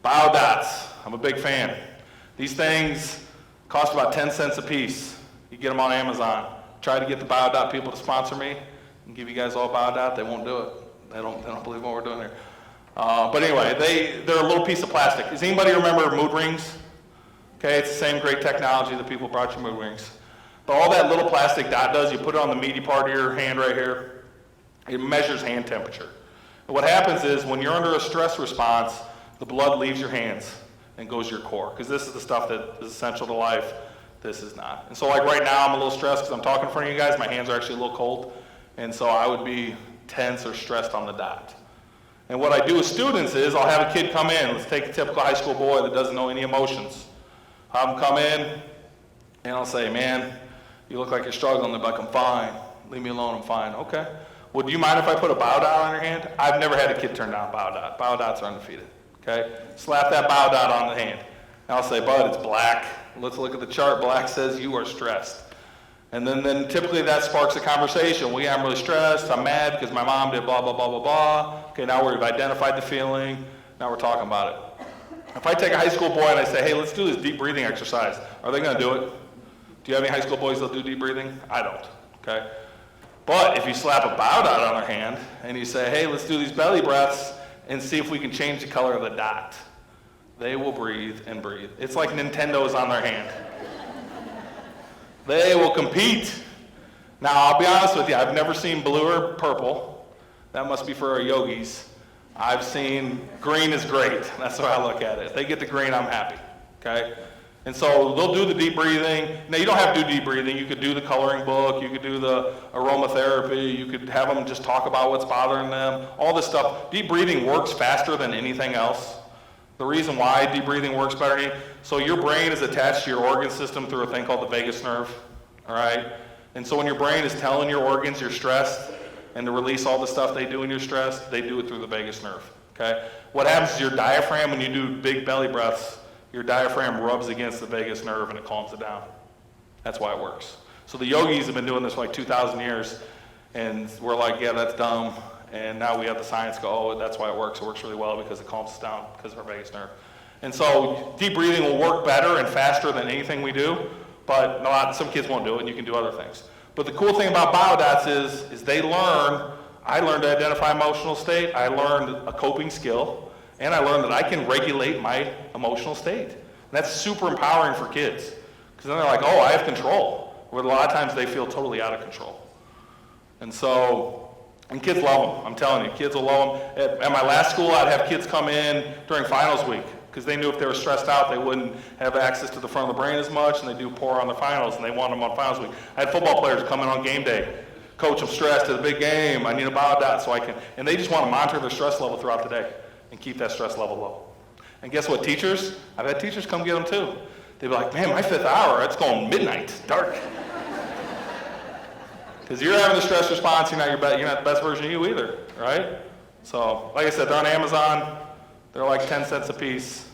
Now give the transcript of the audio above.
BioDots, I'm a big fan. These things cost about 10 cents a piece. You get them on Amazon. Try to get the BioDot people to sponsor me and give you guys all BioDot. They won't do it. They don't believe what we're doing here. But anyway, they're a little piece of plastic. Does anybody remember mood rings? Okay, it's the same great technology that people brought you mood rings. But all that little plastic dot does, you put it on the meaty part of your hand right here. It measures hand temperature. And what happens is when you're under a stress response, the blood leaves your hands and goes to your core, because this is the stuff that is essential to life. This is not. And so like right now, I'm a little stressed because I'm talking in front of you guys. My hands are actually a little cold. And so I would be tense or stressed on the dot. And what I do with students is I'll have a kid come in. Let's take a typical high school boy that doesn't know any emotions. Have him come in, and I'll say, man, you look like you're struggling. They're like, I'm fine. Leave me alone, I'm fine. Okay. Well, do you mind if I put a BioDot on your hand? I've never had a kid turn down BioDot. BioDots are undefeated. Okay? Slap that BioDot on the hand. And I'll say, bud, it's black. Let's look at the chart. Black says you are stressed. And then typically that sparks a conversation. Well, yeah, I'm really stressed. I'm mad because my mom did blah, blah, blah, blah, blah. Okay, now we've identified the feeling. Now we're talking about it. If I take a high school boy and I say, hey, let's do this deep breathing exercise, are they going to do it? Do you have any high school boys that do deep breathing? I don't, okay? But if you slap a BioDot on their hand and you say, hey, let's do these belly breaths and see if we can change the color of the dot, they will breathe and breathe. It's like Nintendo's on their hand. They will compete. Now, I'll be honest with you, I've never seen blue or purple. That must be for our yogis. I've seen green is great. That's the way I look at it. If they get the green, I'm happy, okay? And so they'll do the deep breathing. Now, you don't have to do deep breathing. You could do the coloring book. You could do the aromatherapy. You could have them just talk about what's bothering them, all this stuff. Deep breathing works faster than anything else. The reason why deep breathing works better, so your brain is attached to your organ system through a thing called the vagus nerve, all right? And so when your brain is telling your organs you're stressed and to release all the stuff they do when you're stressed, they do it through the vagus nerve, okay? What happens is your diaphragm, when you do big belly breaths, your diaphragm rubs against the vagus nerve and it calms it down. That's why it works. So the yogis have been doing this for like 2,000 years, and we're like, yeah, that's dumb. And now we have the science go, oh, that's why it works. It works really well because it calms us down because of our vagus nerve. And so deep breathing will work better and faster than anything we do, but some kids won't do it, and you can do other things. But the cool thing about BioDots is they learn, I learned to identify emotional state, I learned a coping skill, and I learned that I can regulate my emotional state. And that's super empowering for kids, because then they're like, oh, I have control, where a lot of times they feel totally out of control. And so, and kids love them, I'm telling you, kids will love them. At my last school, I'd have kids come in during finals week, because they knew if they were stressed out, they wouldn't have access to the front of the brain as much, and they do poor on their finals, and they want them on finals week. I had football players come in on game day. Coach, I'm stressed, it's a big game, I need a BioDot so I can, and they just want to monitor their stress level throughout the day and keep that stress level low. And guess what, teachers? I've had teachers come get them too. They'd be like, man, my 5th hour, it's going midnight, dark. Because you're having the stress response, you're not the best version of you either, right? So, like I said, they're on Amazon. They're like 10 cents a piece.